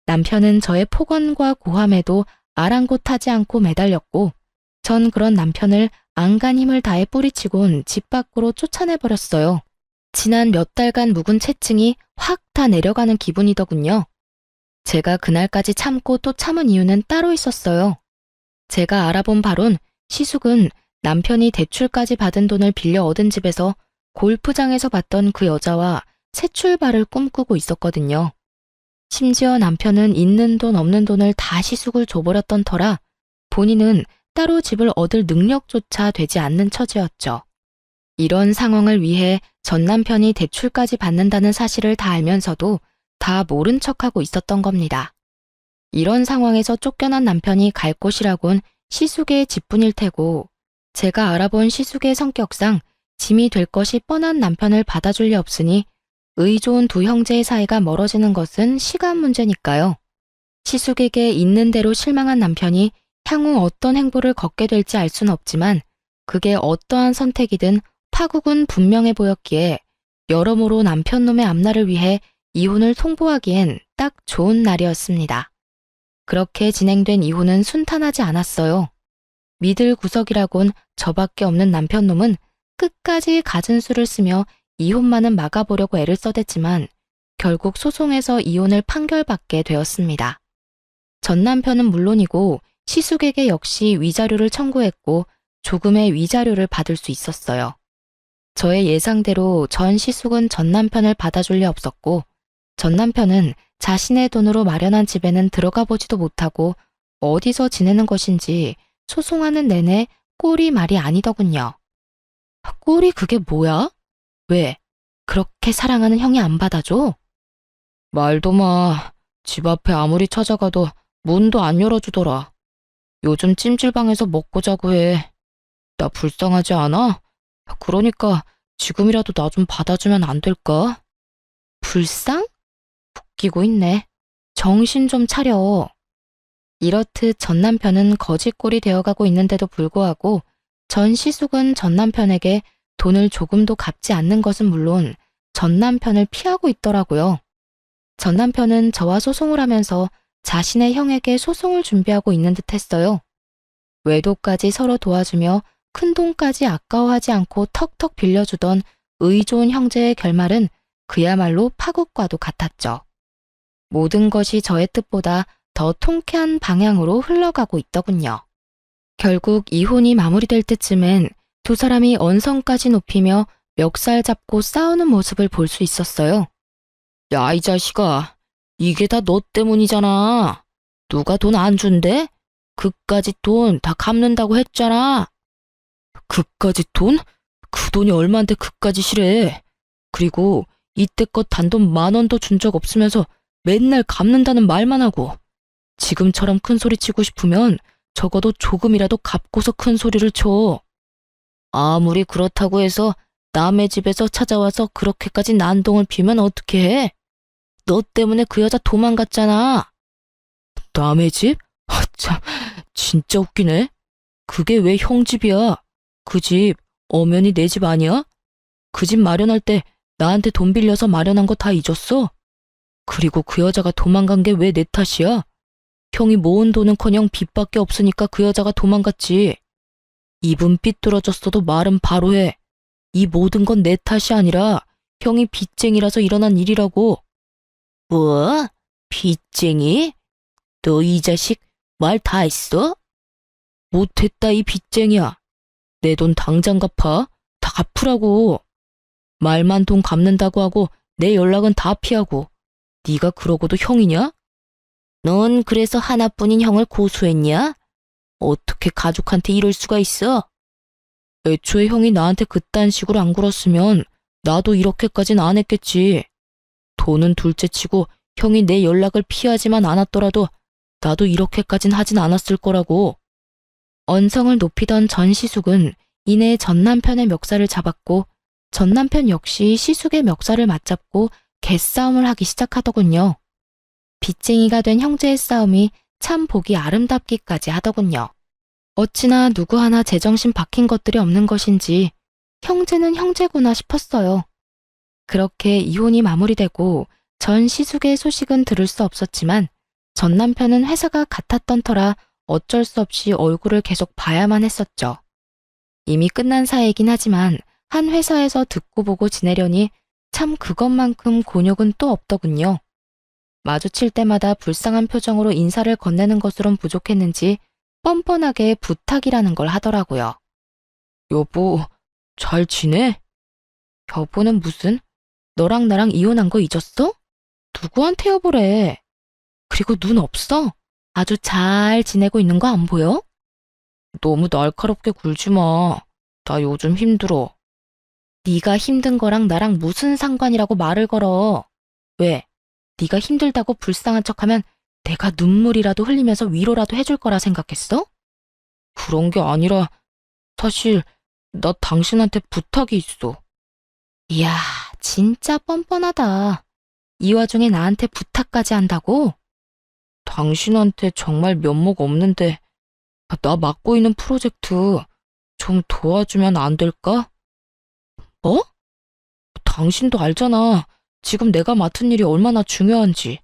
Speaker 1: 남편은 저의 폭언과 고함에도 아랑곳하지 않고 매달렸고 전 그런 남편을 안간 힘을 다해 뿌리치곤 집 밖으로 쫓아내버렸어요. 지난 몇 달간 묵은 채증이 확 다 내려가는 기분이더군요. 제가 그날까지 참고 또 참은 이유는 따로 있었어요. 제가 알아본 바론 시숙은 남편이 대출까지 받은 돈을 빌려 얻은 집에서 골프장에서 봤던 그 여자와 새 출발을 꿈꾸고 있었거든요. 심지어 남편은 있는 돈 없는 돈을 다 시숙을 줘버렸던 터라 본인은 따로 집을 얻을 능력조차 되지 않는 처지였죠. 이런 상황을 위해 전 남편이 대출까지 받는다는 사실을 다 알면서도 다 모른 척하고 있었던 겁니다. 이런 상황에서 쫓겨난 남편이 갈 곳이라곤 시숙의 집뿐일 테고 제가 알아본 시숙의 성격상 짐이 될 것이 뻔한 남편을 받아줄 리 없으니 의 좋은 두 형제의 사이가 멀어지는 것은 시간 문제니까요. 시숙에게 있는 대로 실망한 남편이 향후 어떤 행보를 걷게 될지 알 수는 없지만 그게 어떠한 선택이든 파국은 분명해 보였기에 여러모로 남편 놈의 앞날을 위해 이혼을 통보하기엔 딱 좋은 날이었습니다. 그렇게 진행된 이혼은 순탄하지 않았어요. 믿을 구석이라곤 저밖에 없는 남편 놈은 끝까지 갖은 수를 쓰며 이혼만은 막아보려고 애를 써댔지만 결국 소송에서 이혼을 판결받게 되었습니다. 전 남편은 물론이고 시숙에게 역시 위자료를 청구했고 조금의 위자료를 받을 수 있었어요. 저의 예상대로 전 시숙은 전 남편을 받아줄 리 없었고 전 남편은 자신의 돈으로 마련한 집에는 들어가 보지도 못하고 어디서 지내는 것인지 소송하는 내내 꼴이 말이 아니더군요. 꼴이 그게 뭐야? 왜? 그렇게 사랑하는 형이 안 받아줘? 말도 마. 집 앞에 아무리 찾아가도 문도 안 열어주더라. 요즘 찜질방에서 먹고 자고 해. 나 불쌍하지 않아? 그러니까 지금이라도 나 좀 받아주면 안 될까? 불쌍? 웃기고 있네. 정신 좀 차려. 이렇듯 전 남편은 거지꼴이 되어가고 있는데도 불구하고 전 시숙은 전 남편에게 돈을 조금도 갚지 않는 것은 물론 전 남편을 피하고 있더라고요. 전 남편은 저와 소송을 하면서 자신의 형에게 소송을 준비하고 있는 듯 했어요. 외도까지 서로 도와주며 큰 돈까지 아까워하지 않고 턱턱 빌려주던 의 좋은 형제의 결말은 그야말로 파국과도 같았죠. 모든 것이 저의 뜻보다 더 통쾌한 방향으로 흘러가고 있더군요. 결국 이혼이 마무리될 때쯤엔 두 사람이 언성까지 높이며 멱살 잡고 싸우는 모습을 볼 수 있었어요. 야, 이 자식아. 이게 다 너 때문이잖아. 누가 돈 안 준대? 그까짓 돈 다 갚는다고 했잖아. 그까짓 돈? 그 돈이 얼만데 그까짓이래. 그리고 이때껏 단돈 10,000원도 준 적 없으면서 맨날 갚는다는 말만 하고 지금처럼 큰 소리 치고 싶으면 적어도 조금이라도 갚고서 큰 소리를 쳐. 아무리 그렇다고 해서 남의 집에서 찾아와서 그렇게까지 난동을 피우면 어떻게 해? 너 때문에 그 여자 도망갔잖아. 남의 집? 참, 진짜 웃기네. 그게 왜 형 집이야? 그 집 엄연히 내 집 아니야? 그 집 마련할 때 나한테 돈 빌려서 마련한 거 다 잊었어? 그리고 그 여자가 도망간 게 왜 내 탓이야? 형이 모은 돈은커녕 빚밖에 없으니까 그 여자가 도망갔지. 입은 삐뚤어졌어도 말은 바로 해. 이 모든 건 내 탓이 아니라 형이 빚쟁이라서 일어난 일이라고. 뭐? 빚쟁이? 너 이 자식 말 다 했어? 못했다 이 빚쟁이야. 내 돈 당장 갚아. 다 갚으라고. 말만 돈 갚는다고 하고 내 연락은 다 피하고. 네가 그러고도 형이냐? 넌 그래서 하나뿐인 형을 고소했냐? 어떻게 가족한테 이럴 수가 있어? 애초에 형이 나한테 그딴 식으로 안 굴었으면 나도 이렇게까진 안 했겠지. 돈은 둘째치고 형이 내 연락을 피하지만 않았더라도 나도 이렇게까진 하진 않았을 거라고. 언성을 높이던 전 시숙은 이내 전 남편의 멱살을 잡았고 전 남편 역시 시숙의 멱살을 맞잡고 개싸움을 하기 시작하더군요. 빚쟁이가 된 형제의 싸움이 참 보기 아름답기까지 하더군요. 어찌나 누구 하나 제정신 박힌 것들이 없는 것인지 형제는 형제구나 싶었어요. 그렇게 이혼이 마무리되고 전 시숙의 소식은 들을 수 없었지만 전 남편은 회사가 같았던 터라 어쩔 수 없이 얼굴을 계속 봐야만 했었죠. 이미 끝난 사이이긴 하지만 한 회사에서 듣고 보고 지내려니 참 그것만큼 곤욕은 또 없더군요. 마주칠 때마다 불쌍한 표정으로 인사를 건네는 것으론 부족했는지 뻔뻔하게 부탁이라는 걸 하더라고요. 여보, 잘 지내? 여보는 무슨? 너랑 나랑 이혼한 거 잊었어? 누구한테 여보래? 그리고 눈 없어? 아주 잘 지내고 있는 거 안 보여? 너무 날카롭게 굴지 마. 나 요즘 힘들어. 네가 힘든 거랑 나랑 무슨 상관이라고 말을 걸어. 왜? 네가 힘들다고 불쌍한 척하면 내가 눈물이라도 흘리면서 위로라도 해줄 거라 생각했어? 그런 게 아니라 사실 나 당신한테 부탁이 있어. 이야, 진짜 뻔뻔하다. 이 와중에 나한테 부탁까지 한다고? 당신한테 정말 면목 없는데 나 맡고 있는 프로젝트 좀 도와주면 안 될까? 뭐? 당신도 알잖아. 지금 내가 맡은 일이 얼마나 중요한지.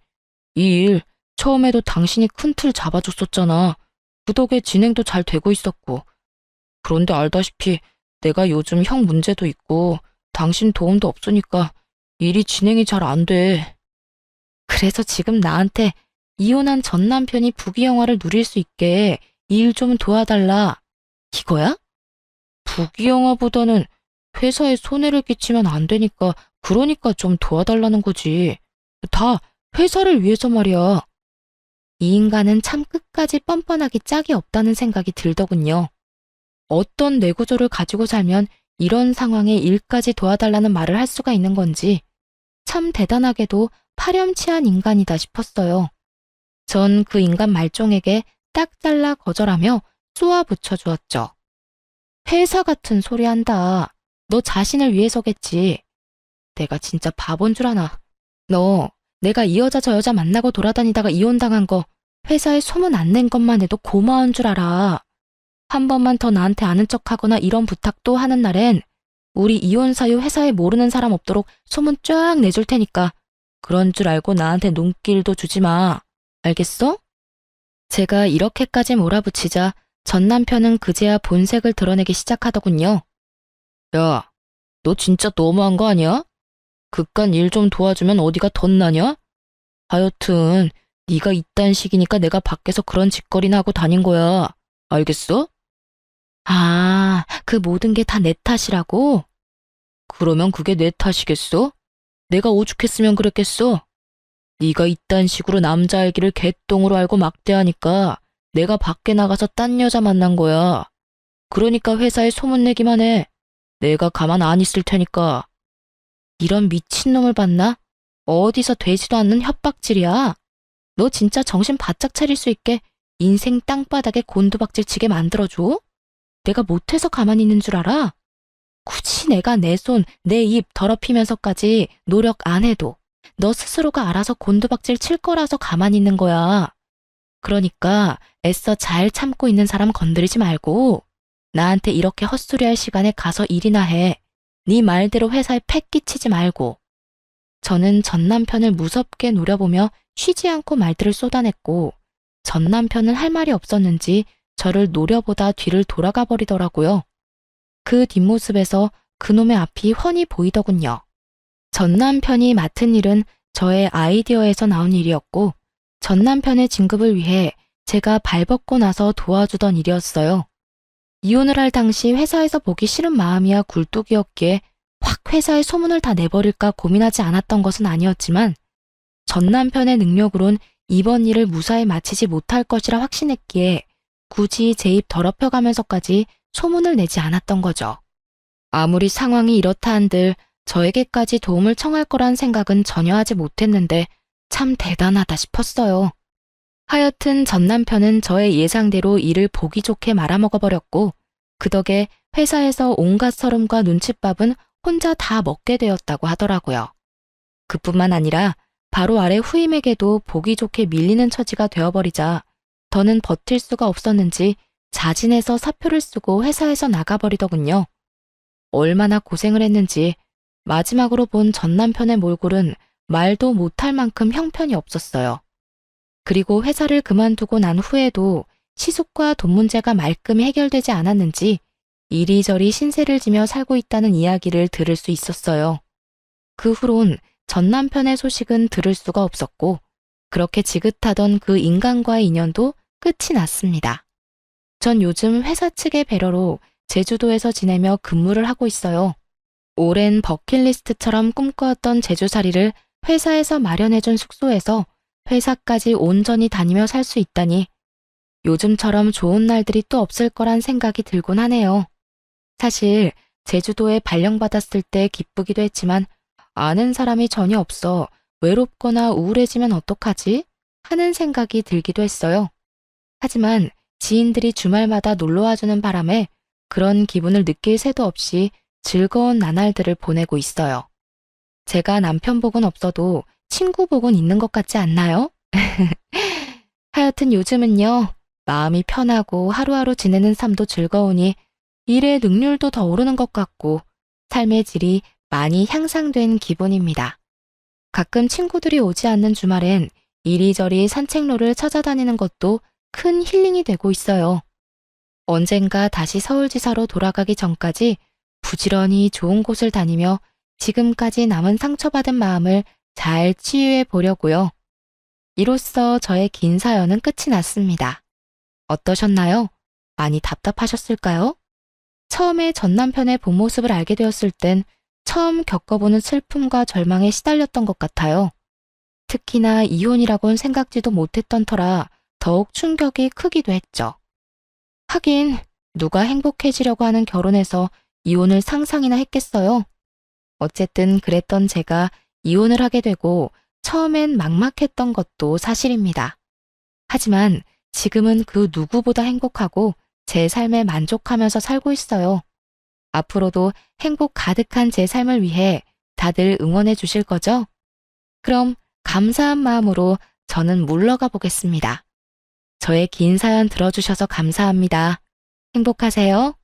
Speaker 1: 이 일 처음에도 당신이 큰 틀 잡아줬었잖아. 그 덕에 진행도 잘 되고 있었고. 그런데 알다시피 내가 요즘 형 문제도 있고 당신 도움도 없으니까 일이 진행이 잘 안 돼. 그래서 지금 나한테 이혼한 전 남편이 부귀영화를 누릴 수 있게 이 일 좀 도와달라. 이거야? 부귀영화보다는 회사에 손해를 끼치면 안 되니까 그러니까 좀 도와달라는 거지. 다 회사를 위해서 말이야. 이 인간은 참 끝까지 뻔뻔하기 짝이 없다는 생각이 들더군요. 어떤 뇌구조를 가지고 살면 이런 상황에 일까지 도와달라는 말을 할 수가 있는 건지 참 대단하게도 파렴치한 인간이다 싶었어요. 전 그 인간 말종에게 딱 잘라 거절하며 쏘아 붙여주었죠. 회사 같은 소리 한다. 너 자신을 위해서겠지. 내가 진짜 바본 줄 아나. 너 내가 이 여자 저 여자 만나고 돌아다니다가 이혼당한 거 회사에 소문 안 낸 것만 해도 고마운 줄 알아. 한 번만 더 나한테 아는 척하거나 이런 부탁도 하는 날엔 우리 이혼 사유 회사에 모르는 사람 없도록 소문 쫙 내줄 테니까 그런 줄 알고 나한테 눈길도 주지 마. 알겠어? 제가 이렇게까지 몰아붙이자 전 남편은 그제야 본색을 드러내기 시작하더군요. 야, 너 진짜 너무한 거 아니야? 그깟 일 좀 도와주면 어디가 덧나냐? 하여튼 네가 이딴 식이니까 내가 밖에서 그런 짓거리나 하고 다닌 거야. 알겠어? 아, 그 모든 게 다 내 탓이라고? 그러면 그게 내 탓이겠어? 내가 오죽했으면 그랬겠어? 네가 이딴 식으로 남자 얘기를 개똥으로 알고 막대하니까 내가 밖에 나가서 딴 여자 만난 거야. 그러니까 회사에 소문내기만 해. 내가 가만 안 있을 테니까. 이런 미친놈을 봤나? 어디서 되지도 않는 협박질이야. 너 진짜 정신 바짝 차릴 수 있게 인생 땅바닥에 곤두박질 치게 만들어줘? 내가 못해서 가만히 있는 줄 알아? 굳이 내가 내 손, 내 입 더럽히면서까지 노력 안 해도 너 스스로가 알아서 곤두박질 칠 거라서 가만히 있는 거야. 그러니까 애써 잘 참고 있는 사람 건드리지 말고 나한테 이렇게 헛소리할 시간에 가서 일이나 해. 네 말대로 회사에 패 끼치지 말고. 저는 전 남편을 무섭게 노려보며 쉬지 않고 말들을 쏟아냈고 전 남편은 할 말이 없었는지 저를 노려보다 뒤를 돌아가 버리더라고요. 그 뒷모습에서 그놈의 앞이 훤히 보이더군요. 전 남편이 맡은 일은 저의 아이디어에서 나온 일이었고 전 남편의 진급을 위해 제가 발벗고 나서 도와주던 일이었어요. 이혼을 할 당시 회사에서 보기 싫은 마음이야 굴뚝이었기에 확 회사에 소문을 다 내버릴까 고민하지 않았던 것은 아니었지만 전 남편의 능력으론 이번 일을 무사히 마치지 못할 것이라 확신했기에 굳이 제 입 더럽혀가면서까지 소문을 내지 않았던 거죠. 아무리 상황이 이렇다 한들 저에게까지 도움을 청할 거란 생각은 전혀 하지 못했는데 참 대단하다 싶었어요. 하여튼 전 남편은 저의 예상대로 일을 보기 좋게 말아먹어버렸고 그 덕에 회사에서 온갖 서름과 눈칫밥은 혼자 다 먹게 되었다고 하더라고요. 그뿐만 아니라 바로 아래 후임에게도 보기 좋게 밀리는 처지가 되어버리자 더는 버틸 수가 없었는지 자진해서 사표를 쓰고 회사에서 나가버리더군요. 얼마나 고생을 했는지 마지막으로 본 전 남편의 몰골은 말도 못할 만큼 형편이 없었어요. 그리고 회사를 그만두고 난 후에도 시숙과 돈 문제가 말끔히 해결되지 않았는지 이리저리 신세를 지며 살고 있다는 이야기를 들을 수 있었어요. 그 후론 전 남편의 소식은 들을 수가 없었고 그렇게 지긋하던 그 인간과의 인연도 끝이 났습니다. 전 요즘 회사 측의 배려로 제주도에서 지내며 근무를 하고 있어요. 오랜 버킷리스트처럼 꿈꿔왔던 제주살이를 회사에서 마련해준 숙소에서 회사까지 온전히 다니며 살 수 있다니 요즘처럼 좋은 날들이 또 없을 거란 생각이 들곤 하네요. 사실 제주도에 발령받았을 때 기쁘기도 했지만 아는 사람이 전혀 없어 외롭거나 우울해지면 어떡하지? 하는 생각이 들기도 했어요. 하지만 지인들이 주말마다 놀러와주는 바람에 그런 기분을 느낄 새도 없이 즐거운 나날들을 보내고 있어요. 제가 남편 복은 없어도 친구 복은 있는 것 같지 않나요? 하여튼 요즘은요, 마음이 편하고 하루하루 지내는 삶도 즐거우니 일의 능률도 더 오르는 것 같고 삶의 질이 많이 향상된 기분입니다. 가끔 친구들이 오지 않는 주말엔 이리저리 산책로를 찾아다니는 것도 큰 힐링이 되고 있어요. 언젠가 다시 서울지사로 돌아가기 전까지 부지런히 좋은 곳을 다니며 지금까지 남은 상처받은 마음을 잘 치유해 보려고요. 이로써 저의 긴 사연은 끝이 났습니다. 어떠셨나요? 많이 답답하셨을까요? 처음에 전 남편의 본 모습을 알게 되었을 땐 처음 겪어보는 슬픔과 절망에 시달렸던 것 같아요. 특히나 이혼이라곤 생각지도 못했던 터라 더욱 충격이 크기도 했죠. 하긴 누가 행복해지려고 하는 결혼에서 이혼을 상상이나 했겠어요. 어쨌든 그랬던 제가 이혼을 하게 되고 처음엔 막막했던 것도 사실입니다. 하지만 지금은 그 누구보다 행복하고 제 삶에 만족하면서 살고 있어요. 앞으로도 행복 가득한 제 삶을 위해 다들 응원해 주실 거죠? 그럼 감사한 마음으로 저는 물러가 보겠습니다. 저의 긴 사연 들어주셔서 감사합니다. 행복하세요.